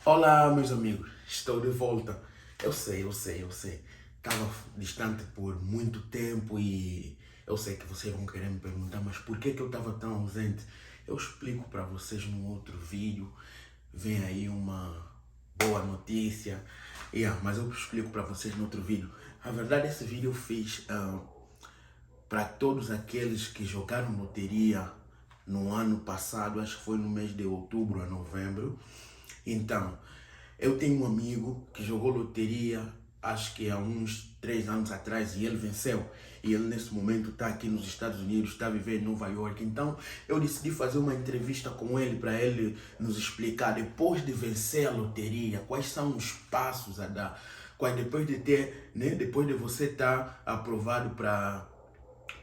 Olá, meus amigos, estou de volta. Eu sei. Estava distante por muito tempo e eu sei que vocês vão querer me perguntar, mas por que eu estava tão ausente? Eu explico para vocês num outro vídeo. Vem aí uma boa notícia. Mas eu explico para vocês no outro vídeo. A verdade, esse vídeo eu fiz para todos aqueles que jogaram loteria no ano passado, acho que foi no mês de outubro a novembro. Então, eu tenho um amigo que jogou loteria, acho que há uns 3 anos atrás, e ele venceu. E ele nesse momento está aqui nos Estados Unidos, está a viver em Nova York. Então eu decidi fazer uma entrevista com ele para ele nos explicar, depois de vencer a loteria, quais são os passos a dar. Depois de ter, né, depois de você estar aprovado para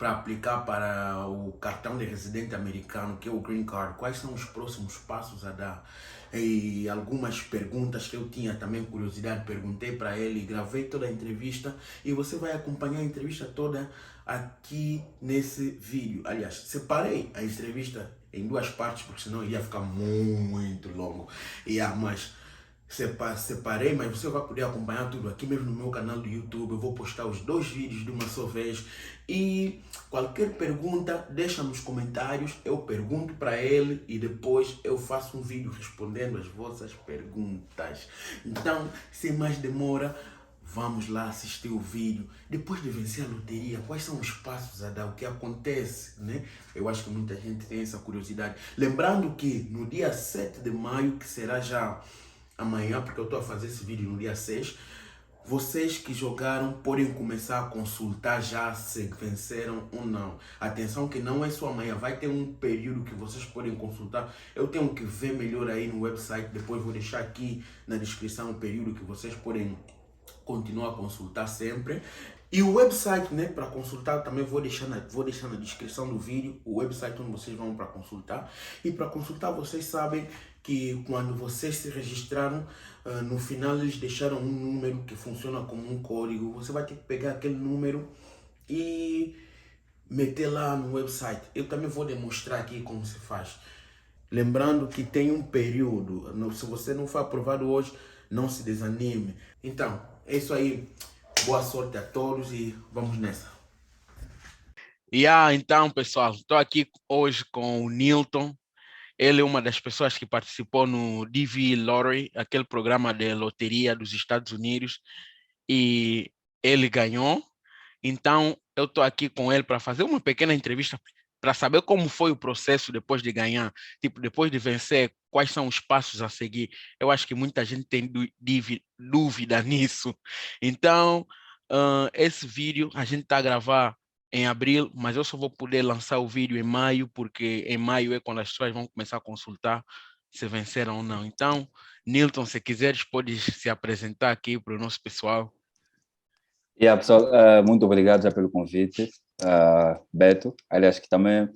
aplicar para o cartão de residente americano, que é o Green Card, quais são os próximos passos a dar? E algumas perguntas que eu tinha também curiosidade, perguntei para ele, gravei toda a entrevista e você vai acompanhar a entrevista toda aqui nesse vídeo. Aliás, separei a entrevista em duas partes, porque senão ia ficar muito longo. Mas separei, mas você vai poder acompanhar tudo aqui mesmo no meu canal do YouTube. Eu vou postar os dois vídeos de uma só vez. E qualquer pergunta, deixa nos comentários. Eu pergunto para ele e depois eu faço um vídeo respondendo as vossas perguntas. Então, sem mais demora, vamos lá assistir o vídeo. Depois de vencer a loteria, quais são os passos a dar? O que acontece, né? Eu acho que muita gente tem essa curiosidade. Lembrando que no dia 7 de maio, que será já amanhã, porque eu estou a fazer esse vídeo no dia 6, vocês que jogaram podem começar a consultar já se venceram ou não. Atenção que não é só amanhã, vai ter um período que vocês podem consultar. Eu tenho que ver melhor aí no website, depois vou deixar aqui na descrição o período que vocês podem continuar a consultar sempre. E o website, né, para consultar, também vou deixar na descrição do vídeo o website onde vocês vão para consultar. E para consultar, vocês sabem que quando vocês se registraram, no final eles deixaram um número que funciona como um código. Você vai ter que pegar aquele número e meter lá no website. Eu também vou demonstrar aqui como se faz. Lembrando que tem um período, se você não for aprovado hoje, não se desanime. Então, é isso aí. Boa sorte a todos e vamos nessa. Então, pessoal, estou aqui hoje com o Nilton. Ele é uma das pessoas que participou no DV Lottery, aquele programa de loteria dos Estados Unidos, e ele ganhou. Então, eu estou aqui com ele para fazer uma pequena entrevista para saber como foi o processo depois de ganhar, tipo, depois de vencer, quais são os passos a seguir. Eu acho que muita gente tem dúvida nisso. Então, esse vídeo a gente está a gravar em abril, mas eu só vou poder lançar o vídeo em maio, porque em maio é quando as pessoas vão começar a consultar se venceram ou não. Então, Nilton, se quiseres, podes se apresentar aqui para o nosso pessoal. Pessoal, muito obrigado já pelo convite, Beto, aliás, que também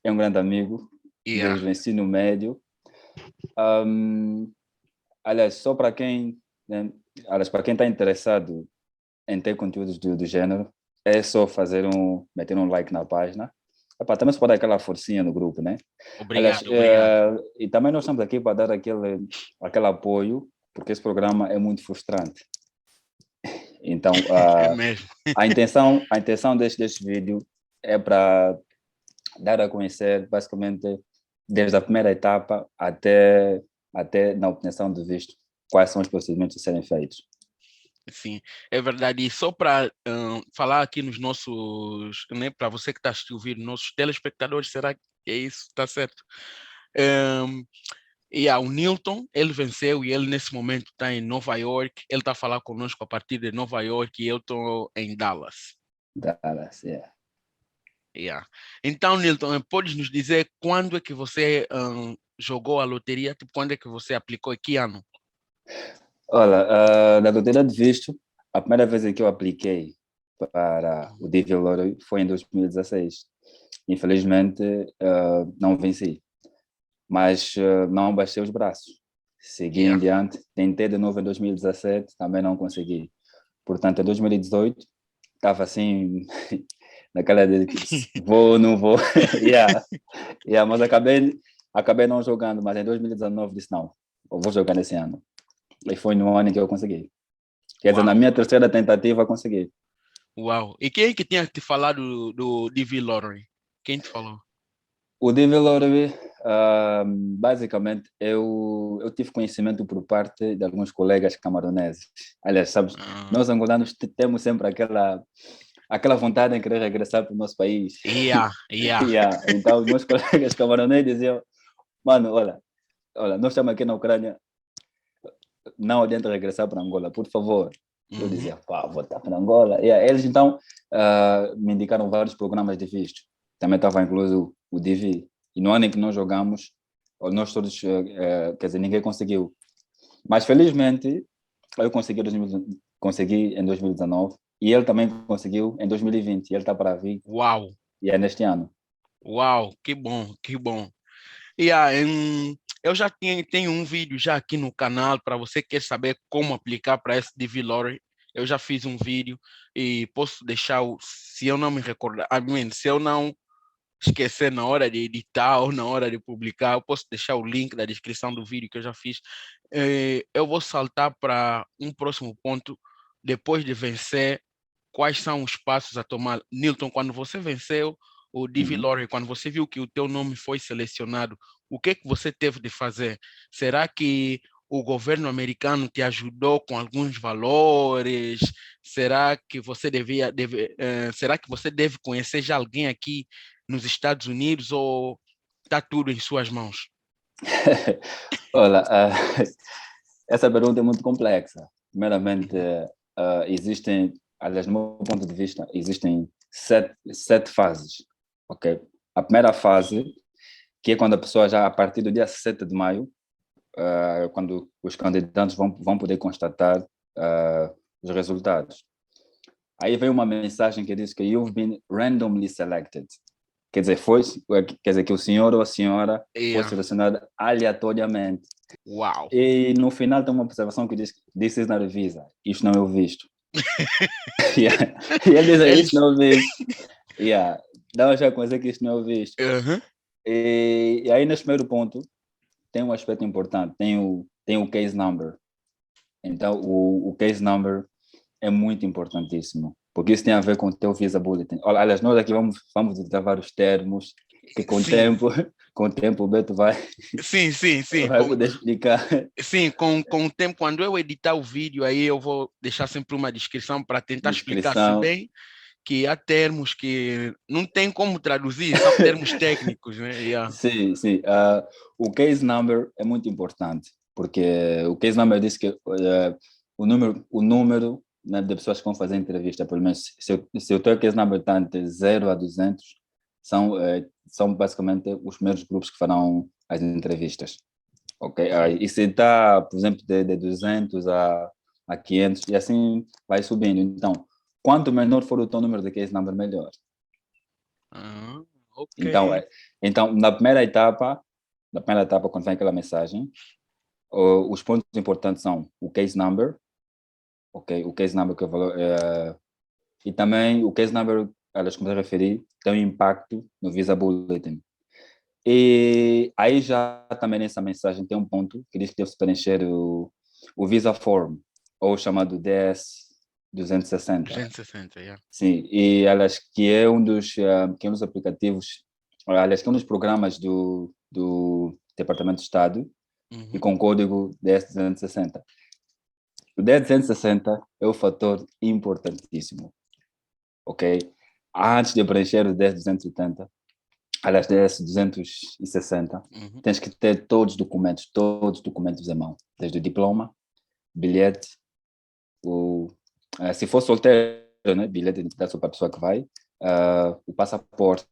é um grande amigo Yeah. desde o ensino médio. Aliás, só para quem, né, para quem está interessado em ter conteúdos do gênero, é só meter um like na página. Também se pode dar aquela forcinha no grupo, né? Aliás, Obrigado. e também nós estamos aqui para dar aquele apoio, porque esse programa é muito frustrante. Então, É mesmo. a intenção deste vídeo é para dar a conhecer, basicamente, desde a primeira etapa até na obtenção de visto, quais são os procedimentos a serem feitos. Sim, é verdade. E só para falar aqui nos nossos, né, para você que está assistindo o vídeo, nossos telespectadores, será que é isso? Está certo? O Nilton, ele venceu e ele nesse momento está em Nova York. Ele está a falar conosco a partir de Nova York e eu estou em Dallas. Dallas, yeah. Yeah. Então, Nilton, podes nos dizer quando é que você jogou a loteria? Tipo, quando é que você aplicou e que ano? Olha, da loteria de visto, a primeira vez em que eu apliquei para o DV Lottery foi em 2016. Infelizmente, não venci, mas não baixei os braços. Segui em Yeah. diante, tentei de novo em 2017, também não consegui. Portanto, em 2018, estava assim, naquela de que vou, não vou. Mas acabei não jogando, mas em 2019 disse não, eu vou jogar nesse ano. E foi no ano que eu consegui. Quer dizer, na Uau, minha terceira tentativa, eu consegui. uau. E quem é que tinha te falado do DV Lottery? Quem te falou? O Devil Lottery, basicamente, eu tive conhecimento por parte de alguns colegas camaroneses. Aliás, sabes, Ah, nós angolanos temos sempre aquela vontade em querer regressar para o nosso país. yeah, yeah. Yeah. Então, os meus colegas camaroneses diziam, mano, olha, nós estamos aqui na Ucrânia, não adianta regressar para Angola, por favor. Eu Uhum. dizia, pá, vou estar para Angola. E eles, então, me indicaram vários programas de visto. Também estava incluso o DV. E no ano em que nós jogamos, nós todos, quer dizer, ninguém conseguiu. Mas, felizmente, eu consegui em 2019 e ele também conseguiu em 2020. E ele está para vir Uau, e é neste ano. uau, que bom, que bom. Yeah, eu já tenho um vídeo já aqui no canal para você que quer saber como aplicar para esse DV Lottery. Eu já fiz um vídeo e posso deixar, se eu não me recordar, se eu não esquecer na hora de editar ou na hora de publicar, eu posso deixar o link da descrição do vídeo que eu já fiz. Eu vou saltar para um próximo ponto, depois de vencer, quais são os passos a tomar. Nilton, quando você venceu o DV Uhum. Lottery, quando você viu que o teu nome foi selecionado, o que você teve de fazer? Será que o governo americano te ajudou com alguns valores? Será que você será que você deve conhecer já alguém aqui nos Estados Unidos ou está tudo em suas mãos? Olha, essa pergunta é muito complexa. Primeiramente, existem, aliás, do meu ponto de vista, existem sete fases. Ok? A primeira fase, que é quando a pessoa já, a partir do dia 7 de maio, quando os candidatos vão poder constatar os resultados. Aí vem uma mensagem que diz que you've been randomly selected. Quer dizer que o senhor ou a senhora foi selecionada aleatoriamente. Uau! E no final tem uma observação que diz this is not a visa. Isto não é o visto. Yeah. E ele diz, Eles... isto não é o visto. Yeah. Dá já conhecer que isto não é o visto. E aí nesse primeiro ponto tem um aspecto importante, tem o case number. Então o case number é muito importantíssimo, porque isso tem a ver com o teu visa bulletin. Olha, aliás, nós aqui vamos utilizar vários termos que com o tempo o Beto vai poder explicar. Sim, com o tempo, quando eu editar o vídeo, aí eu vou deixar sempre uma descrição para tentar explicar, se bem que há termos que não tem como traduzir, são termos técnicos, né? Yeah. Sim, sim. O case number é muito importante, porque o case number diz que o número, né, de pessoas que vão fazer entrevista, pelo menos se o teu case number está entre 0 a 200, são basicamente os primeiros grupos que farão as entrevistas. Ok? E se está, por exemplo, de 200 a 500, e assim vai subindo. Então, quanto menor for o teu número de case number, melhor. Okay. Então, na primeira etapa, quando vem aquela mensagem, os pontos importantes são o case number, ok? O case number que é o valor, e também o case number, elas como eu referi, tem um impacto no Visa Bulletin. E aí já também nessa mensagem tem um ponto que diz que deve-se preencher o Visa Form, ou chamado DS 260. 260, yeah. Sim, e aliás, que é um dos aplicativos, aliás, que é um dos programas do Departamento de Estado, e com código 10260. O 10260 é um fator importantíssimo, ok? Antes de preencher o 10270, aliás, 10260, tens que ter todos os documentos em mão, desde o diploma, bilhete, se for solteiro, né, bilhete de identidade só para a pessoa que vai, o passaporte,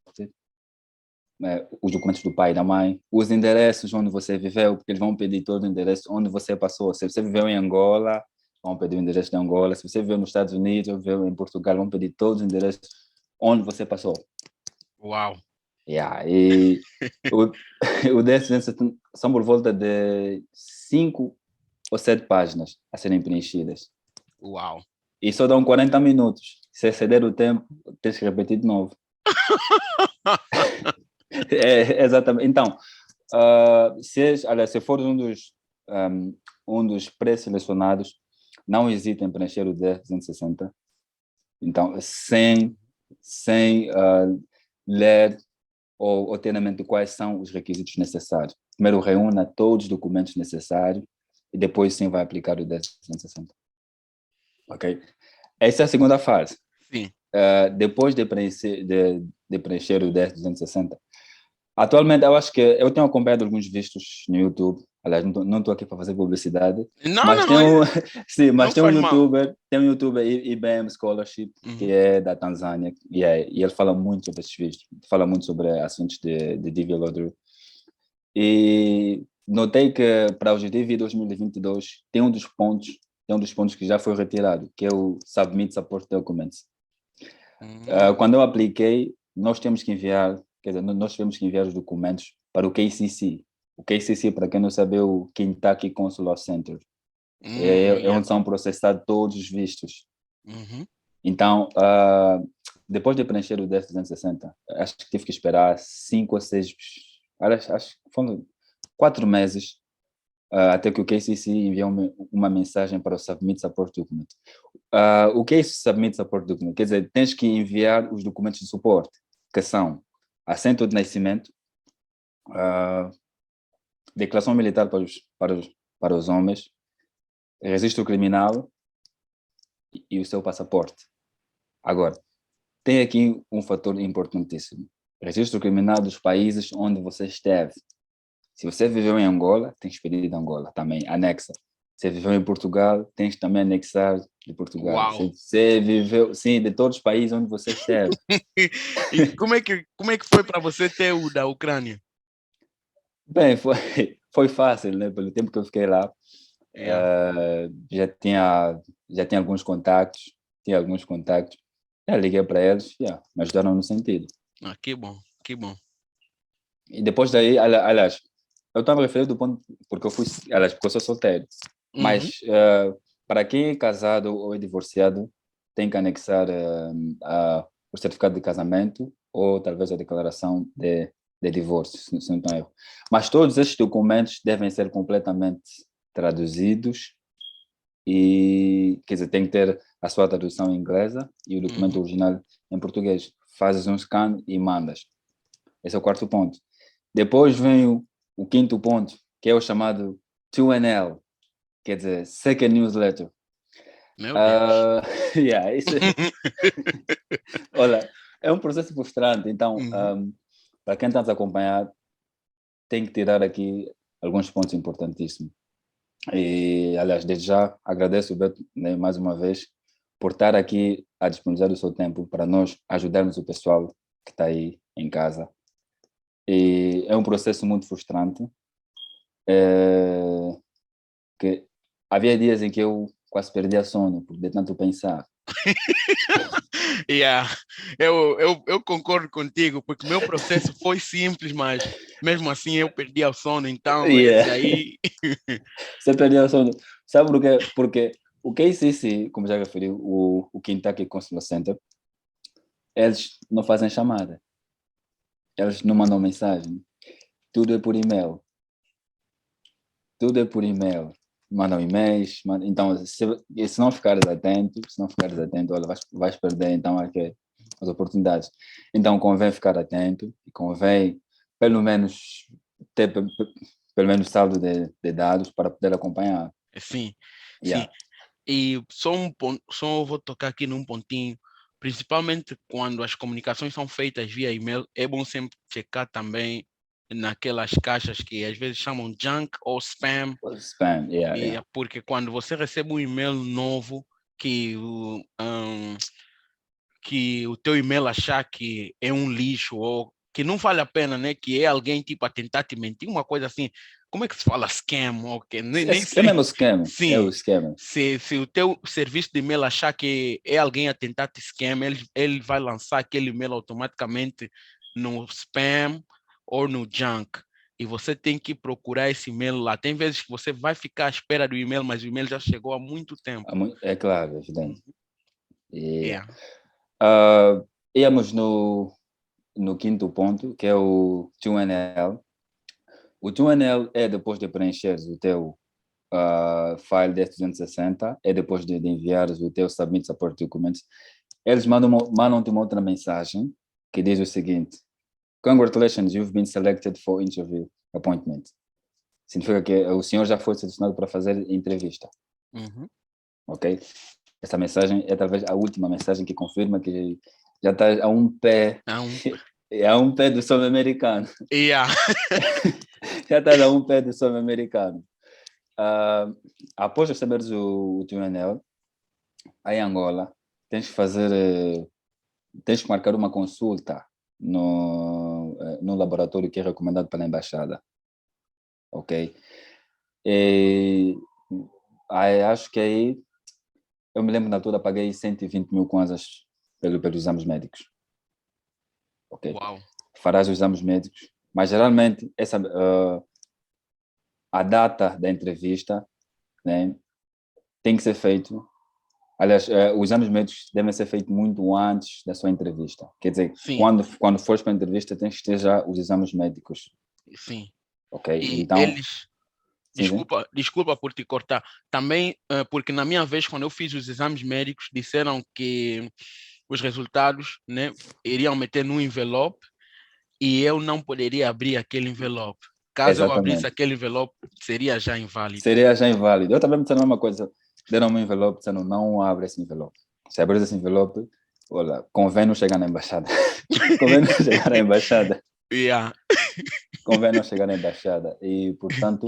os documentos do pai e da mãe, os endereços onde você viveu, porque eles vão pedir todo o endereço onde você passou. Se você viveu em Angola, vão pedir o endereço de Angola. Se você viveu nos Estados Unidos ou viveu em Portugal, vão pedir todos os endereços onde você passou. Uau! Yeah, e o 10 são por volta de 5 ou 7 páginas a serem preenchidas. Uau! E só dão 40 minutos. Se exceder o tempo, tens que repetir de novo. Exatamente. Então, se for um dos um dos pré-selecionados, não hesite em preencher o 10.260. Então, sem ler ou ter na mente quais são os requisitos necessários. Primeiro, reúna todos os documentos necessários e depois sim vai aplicar o 10.260. Ok? Essa é a segunda fase. Sim. Depois de preencher o 10.260, atualmente eu acho que eu tenho acompanhado alguns vistos no YouTube. Aliás, não estou aqui para fazer publicidade, Não, mas não, sim, mas não faz mal. tem um YouTuber IBM Scholarship, que é da Tanzânia, e ele fala muito sobre esses vistos, fala muito sobre assuntos de DV Lottery. E notei que para o GDV 2022 tem um dos pontos que já foi retirado, que é o Submit Support Documents. Quando eu apliquei, nós temos que enviar os documentos para o KCC. O KCC, para quem não sabe, é o Kentucky Consular Center. É onde são processados todos os vistos. Então, depois de preencher o 10.260, acho que tive que esperar 5 ou 6, acho que foram 4 meses, até que o KCC enviou uma mensagem para o Submit Support Document. O que é esse Submit Support Document? Quer dizer, tens que enviar os documentos de suporte, que são assento de nascimento, declaração militar para os homens, registro criminal e o seu passaporte. Agora, tem aqui um fator importantíssimo. Registro criminal dos países onde você esteve. Se você viveu em Angola, tens que pedir de Angola também, anexa. Se viveu em Portugal, tens que também anexar de Portugal. Uau. Se você viveu, sim, de todos os países onde você esteve. E como é que foi para você ter o da Ucrânia? Bem, foi fácil, né? Pelo tempo que eu fiquei lá, já tinha alguns contactos, já liguei para eles, me ajudaram no sentido. Que bom, que bom. E depois daí, aliás, eu estava referindo do ponto, porque eu sou solteiro, mas para quem é casado ou é divorciado, tem que anexar o certificado de casamento ou talvez a declaração de divórcio, se não estou erro. Mas todos esses documentos devem ser completamente traduzidos e, quer dizer, tem que ter a sua tradução em inglesa e o documento original em português. Fazes um scan e mandas. Esse é o quarto ponto. Depois vem o quinto ponto, que é o chamado 2NL, quer dizer, Second Newsletter. Meu Deus. Olha, é um processo frustrante, então, para quem está a acompanhar, tem que tirar aqui alguns pontos importantíssimos. E, aliás, desde já agradeço, Beto, né, mais uma vez, por estar aqui a disponibilizar o seu tempo para nós ajudarmos o pessoal que está aí em casa. E é um processo muito frustrante, que havia dias em que eu quase perdia sono, por de tanto pensar. Eu concordo contigo, porque o meu processo foi simples, mas mesmo assim eu perdia o sono, então esse aí... Você perdia o sono. Sabe por quê? Porque o KCC, como já referi, o Kentucky Consular Center, eles não fazem chamada. Eles não mandam mensagem. Tudo é por e-mail. Mandam e-mails. Então, se não ficares atento, olha, vais perder então aqui as oportunidades. Então, convém ficar atento e convém, pelo menos, ter pelo menos saldo de dados para poder acompanhar. Sim, sim. E só vou tocar aqui num pontinho, principalmente quando as comunicações são feitas via e-mail, é bom sempre checar também naquelas caixas que às vezes chamam junk ou spam. Spam, porque quando você recebe um e-mail novo que o teu e-mail achar que é um lixo ou que não vale a pena, né? Que é alguém tipo a tentar te mentir, uma coisa assim. Como é que se fala scam? Ou que nem sei. É mesmo scam. Sim. É o scam. Se o teu serviço de e-mail achar que é alguém a tentar te scam, ele vai lançar aquele e-mail automaticamente no spam ou no junk. E você tem que procurar esse e-mail lá. Tem vezes que você vai ficar à espera do e-mail, mas o e-mail já chegou há muito tempo. É claro, é evidente. Íamos no quinto ponto, que é o 2NL. O 2NL é depois de preencheres o teu file 10.260, é depois de enviares o teu Submit Support Documents, eles mandam-te uma outra mensagem que diz o seguinte: Congratulations, you've been selected for interview appointment. Significa que o senhor já foi selecionado para fazer entrevista. Uhum. Ok? Essa mensagem é talvez a última mensagem que confirma que já está a um pé, a um pé do sonho americano. Yeah. Já está a um pé do sonho americano. Após receberes o teu anel, em Angola, tens que marcar uma consulta no laboratório que é recomendado pela embaixada. Ok? Acho que aí, eu me lembro na altura, paguei 120 mil kwanzas pelos exames médicos. Ok? Uau. Farás os exames médicos, mas geralmente a data da entrevista, né, tem que ser feito. Aliás, os exames médicos devem ser feitos muito antes da sua entrevista. Quer dizer, Sim. quando fores para a entrevista, tens que ter já os exames médicos. Sim. Ok? E Então, eles... sim. Desculpa por te cortar. Também, porque na minha vez, quando eu fiz os exames médicos, disseram que os resultados, né, iriam meter no envelope e eu não poderia abrir aquele envelope. Caso eu abrisse Exatamente. aquele envelope, seria já inválido. Seria já inválido. Eu também me disseram a mesma coisa. Deram um envelope, dizendo não abre esse envelope. Se abrir esse envelope, olha, convém não chegar na embaixada. Convém não chegar na embaixada. Yeah. Convém não chegar na embaixada. E, portanto,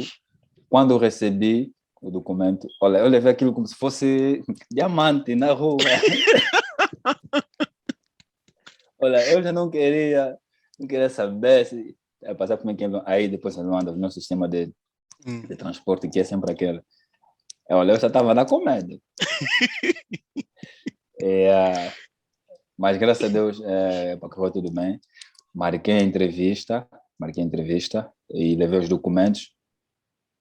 quando eu recebi o documento, olha, eu levei aquilo como se fosse diamante na rua. Olha, eu já não queria saber se passar por mim. Aí depois você manda o nosso sistema de transporte, que é sempre aquele. Olha, eu já estava na comédia. Mas graças a Deus, correu tudo bem. Marquei a entrevista e levei os documentos.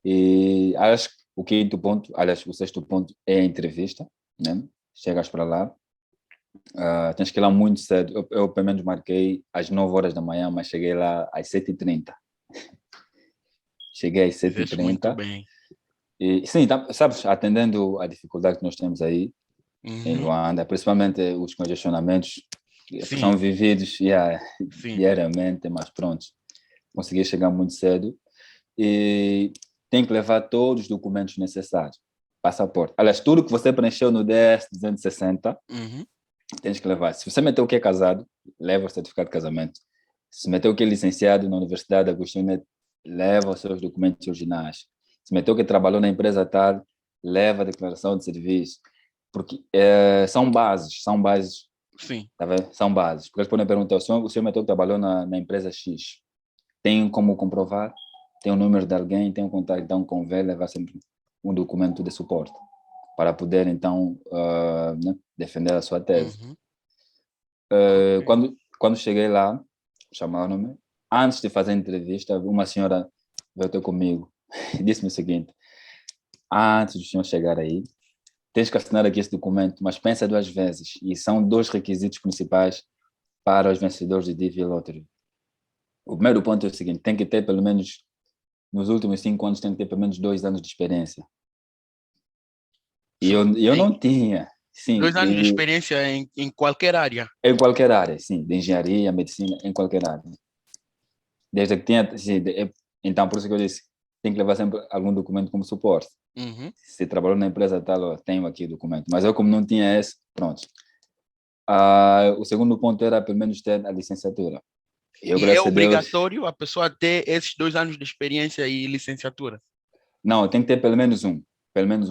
E acho que o quinto ponto, aliás, o sexto ponto é a entrevista, né? Chegas para lá, tens que ir lá muito cedo. Eu pelo menos marquei às 9 horas da manhã, mas cheguei lá às 7h30. Cheguei às Fizeste muito 7h30. bem. E sim, sabes, atendendo a dificuldade que nós temos aí em Luanda, principalmente os congestionamentos que são vividos diariamente, mas pronto, consegui chegar muito cedo e tem que levar todos os documentos necessários. Passaporte. Aliás, tudo que você preencheu no 10.260, tens que levar. Se você meteu que é casado, leva o certificado de casamento. Se meteu que é licenciado na Universidade Agostinho Neto, leva os seus documentos originais. Se meteu que trabalhou na empresa tal, leva a declaração de serviço. Porque são bases. Sim. Tá vendo? São bases. Porque eles podem perguntar, o senhor meteu que trabalhou na empresa X. Tem como comprovar? Tem o número de alguém? Tem um contato? Então, convém levar sempre um documento de suporte para poder, então, né, defender a sua tese. Quando cheguei lá, chamaram-me. Antes de fazer a entrevista, uma senhora veio ter comigo e disse-me o seguinte: antes do senhor chegar aí, tens que assinar aqui esse documento, mas pensa 2 vezes. E são 2 requisitos principais para os vencedores de DV Lottery. O primeiro ponto é o seguinte: tem que ter pelo menos, nos últimos 5 anos, tem que ter pelo menos 2 anos de experiência. E eu não tinha. Sim, 2 anos de experiência em qualquer área? Em qualquer área, sim. De engenharia, medicina, em qualquer área. Desde que tinha... Sim, então, por isso que eu disse, tem que levar sempre algum documento como suporte. Se trabalhou na empresa tal, tenho aqui o documento. Mas eu, como não tinha esse, pronto. O segundo ponto era, pelo menos, ter a licenciatura. E é obrigatório a pessoa ter esses 2 anos de experiência e licenciatura? Não, tem que ter pelo menos um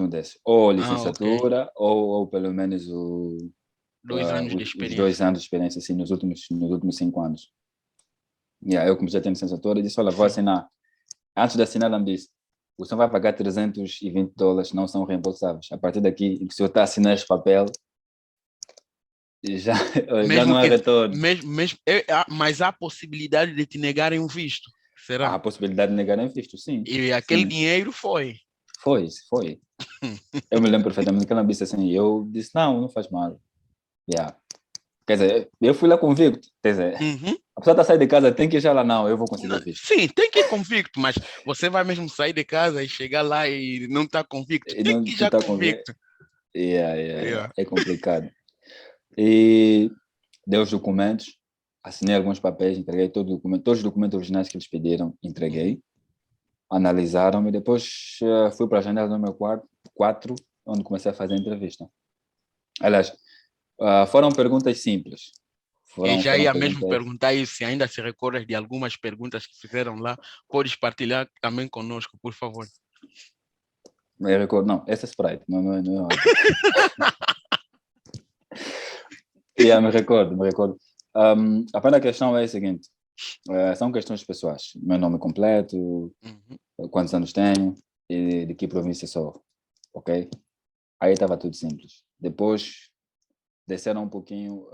desses. Ou licenciatura, okay. ou pelo menos 2 anos de os experiência. 2 anos de experiência, assim, nos últimos 5 anos. Eu comecei a ter licenciatura e disse, olha, vou assinar. Antes de assinar, ela me disse, o senhor vai pagar $320, não são reembolsáveis. A partir daqui, o senhor está assinando esse papel, já não é retorno. Mas há possibilidade de te negarem um visto, será? Há a possibilidade de negarem visto, sim. E aquele dinheiro foi? Foi. Eu me lembro perfeitamente que ela me disse assim, eu disse, não faz mal. Quer dizer, eu fui lá convicto. Quer dizer, Uhum. a pessoa está a sair de casa, tem que ir já lá, não, eu vou conseguir Não, o visto. sim, tem que ir convicto, mas você vai mesmo sair de casa e chegar lá e não está convicto. E Tem não que ir já está convicto. convicto. Yeah. É complicado. E dei os documentos, assinei alguns papéis, entreguei todos os documentos originais que eles pediram, entreguei, analisaram e depois fui para a janela do número 4, onde comecei a fazer a entrevista. Aliás, foram perguntas simples. E já Foram ia mesmo perguntas. perguntar isso, se ainda se recorda de algumas perguntas que fizeram lá, podes partilhar também conosco, por favor. Eu recordo, não, essa é Sprite, não é outra. Me recordo. A primeira questão é a seguinte: são questões pessoais. Meu nome completo, quantos anos tenho e de que província sou, ok? Aí estava tudo simples. Depois desceram um pouquinho